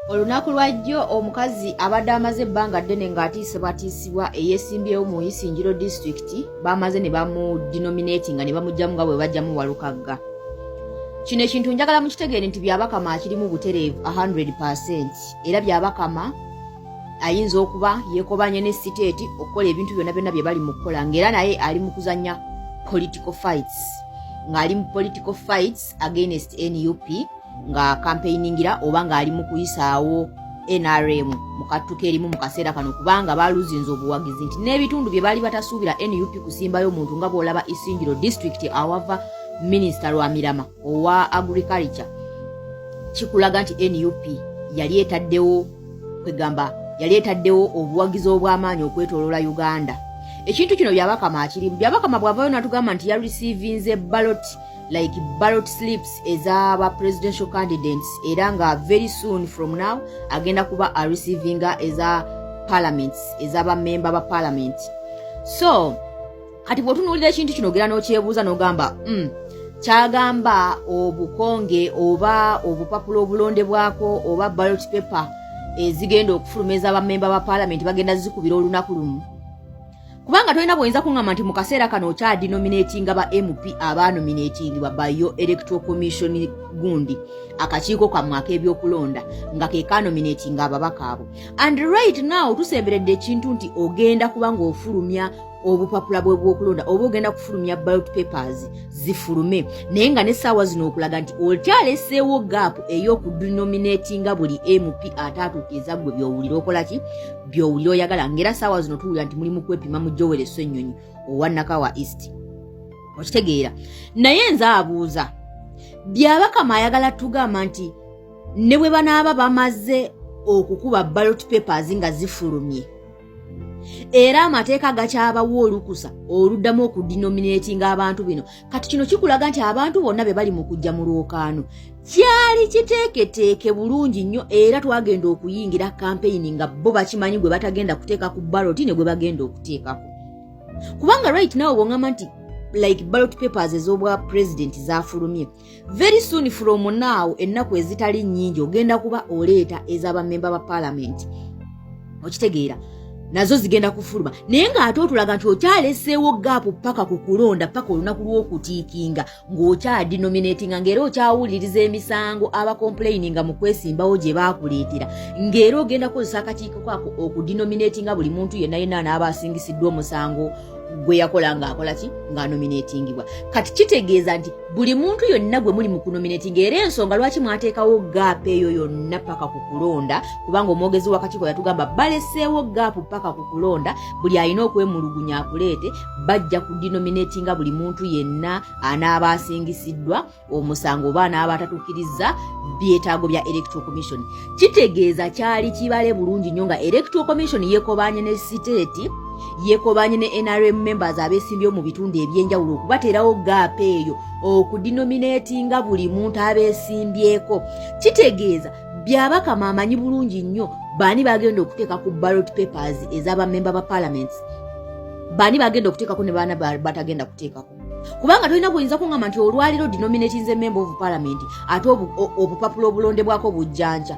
Olunaku lwajjo omukazi abadde amaze ebbanga ddene ng'atiisibwatiisibwa eyeesimbyewo mu Isingiro district bamaze ne bamudenominatinga ne bamugyamu nga bwe bajjamu Walukagga. Kino ekintu njagala mukitegeere nti Byabakama akirimu butereevu 100% era Byabakama ayinza okuba yeekobanye ne siteeti okukola ebintu byonna byonna bye bali mu kukola ng'era naye ali mu kuzannya political fights ng'ali mu political fights against NUP nga campaigningira oba ng'ali mu kuyisaawo NRM mu kattuko erimu mu kaseera kano kubanga baaluzinze obuwagizi nti n'ebitundu bye baali batasuubira NUP kusimbayo omuntu nga bw'olaba Isingiro district awava Minisita Lwamirama owa Agriculture kikulaga nti NUP yali etaddewo obuwagizi obw'amaanyi okwetooloola Uganda. Ekintu kino Byabakama akirimu. Byabakama bw'avaayo n'atugamba nti yarecevinze ballot slips ez'aba presidential candidates era nga very soon from now agenda kuba arecevinga eza parliaments ez'abamemba ba parliament. So kati bw'otunuulira ekintu kino ogera n'okyebuuza n'ogamba kyagamba obukonge oba obupapula obulondebwako oba ballot paper ezigenda okufuluma ez'abamemba ba parliament bagenda zikubira olunaku lumu. Kubanga tolina bw'oyinza kuŋŋamba nti mu kaseera kano okyadenominatinga ba MP abanominatingibwa by your electoral commission gundi akakiiko kammwe ak'ebyokulonda nga ke kanominatinga ababaka abo. And right now tusemberedde ekintu nti ogenda kuba ng'ofulumya obupapula bw'ebyokulonda oba ogenda kufulumya ballot papers zifulume naye nga n'essaawa zino okulaga nti okyaleseewo gap ey'okudenominatinga buli MP ataatuukiriza gwe by'owulira okola ki by'owulira oyagala ng'era ssaawa zino tuwulira nti mulimu kwepima mu Joel Ssennyonyi owa Nakawa East. Okitegeera naye nze abuuza Byabakama ayagala tugamba nti ne bwe banaaba bamaze okukuba ballot papers nga zifulumye era amateeka gakyabawo olukusa oluddamu okudenominatinga abantu bino kati kino kikulaga nti abantu bonna be bali mu kujja mu lwokaano kyali kiteeketeeke bulungi nnyo era twagenda okuyingira campaign nga bo bakimanyi gwe batagenda kuteeka ku ballot ne gwe bagenda okuteekako kubanga right now bw'oŋŋamba nti like ballot papers ez'obwa president zafulumye very soon from now ennaku ezitali nnyingi ogenda kuba oleeta ez'abamemba ba parliament okitegeera nazo zigenda kufuluma naye ng'ate otulaga nti okyaleseewo gaapu paka ku kulonda paka olunaku lw'okutiikinga ng'okyadenominatinga ng'era okyawuliriza emisango abakomplaininga mu kwesimbawo gye baakuleetera ng'era ogenda kukozesa akakiiko kako okudenominatinga buli muntu yenna yenna anaaba asingisiddwa omusango gwe yakola ng'akola ki ng'anominatingibwa kati kitegeeza nti buli muntu yonna gwe muli mu kunominatinga era ensonga lwaki mwateekawo gaapu eyo yonna paka ku kulonda kubanga omwogezi w'akakiiko yatugamba baleseewo gaapu paka ku kulonda buli alina okwemulugunya akuleete bajja kudenominatinga buli muntu yenna anaaba asingisiddwa omusango oba anaaba atatuukiriza byetaago bya electoral commission. Kitegeeza kyali kibale bulungi nnyo nga electoral commission yeekobanye ne siteeti yeekobanye ne NRM members abeesimbyewo mu bitundu ebyenjawulo okubateerawo gaapu eyo okudenominatinga buli muntu abeesimbyeko. Kitegeeza Byabakama amanyi bulungi nnyo baani bagenda okuteeka ku ballot papers ez'abamemba ba parliaments baani bagenda okuteekako ne baana batagenda kuteekako kubanga tolina bw'oyinza kuŋŋamba nti olwaliro denominatinze member of parliament ate obupapula obulondebwako bujjanja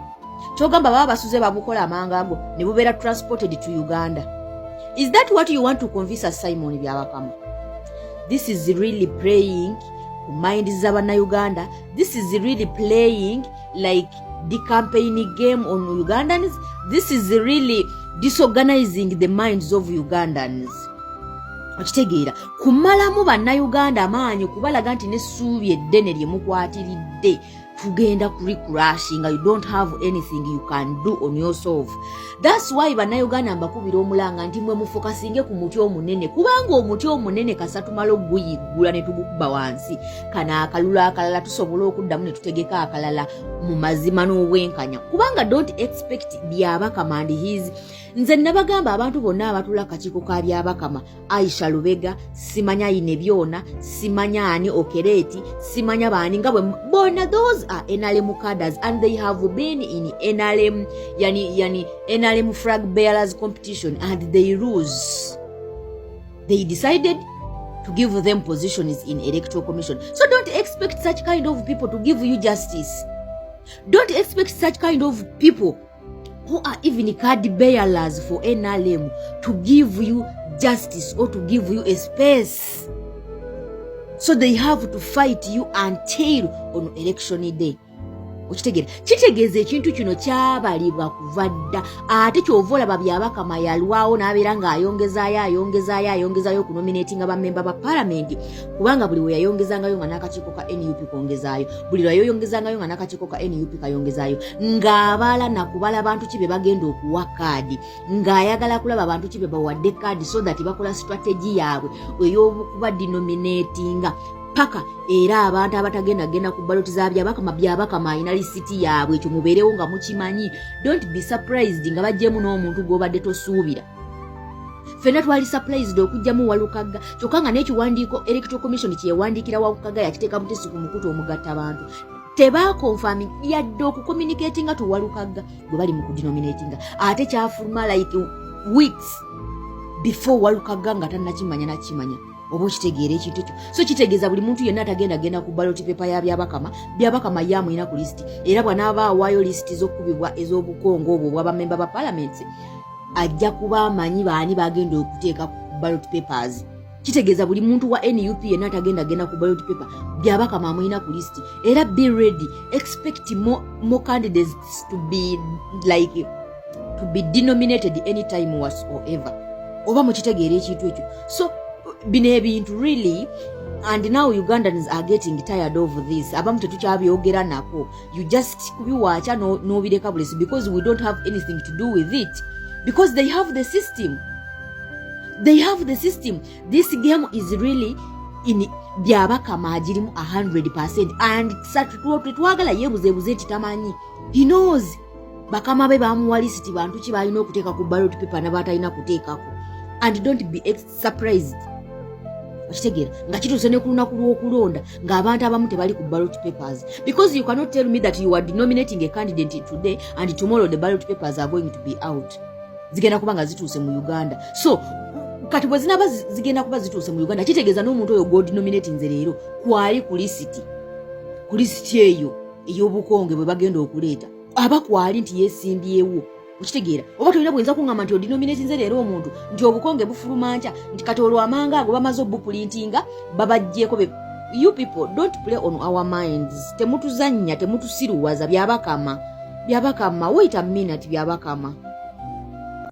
kyogamba baba basuze babukola amanga ago ne bubeera transported to Uganda. Is that what you want to convince us, Simon Byabakama? This is really playing mind z'Abannayuganda. This is really playing like the campaign game on Ugandans. This is really disorganizing the minds of Ugandans. Okitegeera kumalamu bannayuganda amaanyi kubalaga nti n'essuubi eddene lye mukwatiridde tugenda kuricrashing. You don't have anything you can do on yourself. That's why bannayuganda mbakubira omulanga nti mwe mufokasinge ku muti omunene kubanga omuti omunene kasatumala oguyiggula ne tugukuba wansi kana akalula akalala tusobola okuddamu ne tutegeka akalala mu mazima n'obwenkanya kubanga don't expect Byabakama and his nze nabagamba abantu bonna abatula akakiiko ka Byabakama Aisha Lubega simanya ine byona simanya ani Okereti simanya baani nga bonna those are NRM cadres and they have been in NRM yani NRM flag bearers competition and they lose. They decided to give them positions in electoral commission. So don't expect such kind of people to give you justice. Don't expect such kind of people who are even card bearers for NRM to give you justice or to give you a space. So they have to fight you until on election day. Kitegeeza ekintu kino kyabalibwa kuva dda ate kyova olaba byabakama yalwawo n'abeera ng'ayongezaayo kunominatinga bammemba ba palamenti kubanga buli we yayongezangayo nga n'akakiiko ka NUP kongezaayo buli lwe yayongezangayo nga n'akakiiko ka NUP kayongezaayo ng'abaala nakubala abantu ki be bagenda okuwa kaadi ng'ayagala kulaba abantu ki be bawadde kaadi so that bakola strategy yaabwe ey'okuba denominatinga paka era abantu abatagenda ku ballot za byabakama ayina lisiti yaabwe ekyo mubeerewo nga mukimanyi. Don't be surprised nga bajjemu n'omuntu gw'obadde tosuubira. Ffenna twali surprised okujjamu Walukaga kyokka nga n'ekiwandiiko Electoral Commission kyewandiikira Walukaga yakiteeka mutesi ku mukutu omugatta abantu. Tebakonfirming yadde okucommunicatinga to Walukaga gwe bali mu kudenominatinga ate kyafuluma like weeks before Walukaga nga tannakimanya nakimanya. Obo kitegeera ekintu ekyo. So kitegeeza buli muntu yenna atagenda ku ballot paper ya byabakama yamuyina ku list era bw'anaaba awaayo list z'okkubibwa ez'obukongo obwo bw'abamemba ba parliament ajja kuba amanyi baani bagenda okuteeka ku ballot papers. Kitegeeza buli muntu wa NUP yenna atagenda ku ballot paper byabakama amuyina ku list era be ready, expect more candidates to be denominated anytime whatsoever. Oba mukitegeera ekintu ekyo. So bino ebintu really, and now Ugandans are getting tired of this. Abamu tetukyabyogera nako. You just kubiwaacha n'obireka bulesi because we don't have anything to do with it. Because they have the system. They have the system. This game is really in byabakama agirimu 100% and twagala yebuzebuze kitamanyi. He knows bakama be bamuwa list bantu ki balina okuteeka ku ballot paper n'abatalina kuteekako. And don't be surprised. Kitegeera nga kituuse ne ku lunaku lw'okulonda ng'abantu abamu tebali ku ballot papers because you cannot tell me that you are denominating a candidate today and tomorrow the ballot papers are going to be out. Zigenda kuba nga zituuse mu Uganda. So kati bwe zinaba zigenda kuba zituuse mu Uganda kitegeeza n'omuntu oyo gw'odenominating leero kwali ku lisiti eyo ey'obukonge bwe bagenda okuleeta aba kwali nti yeesimbyewo. Ukitegeera oba tolina bwenza kungamba nti odenominating leero omuntu nti obukonge bufuluma nkya nti kati olwo amanga ago bamaze obuprintinga babajjeeko be. You people don't play on our minds. Temutuzannya temutusiruwaza byabakama. Wait a minute byabakama.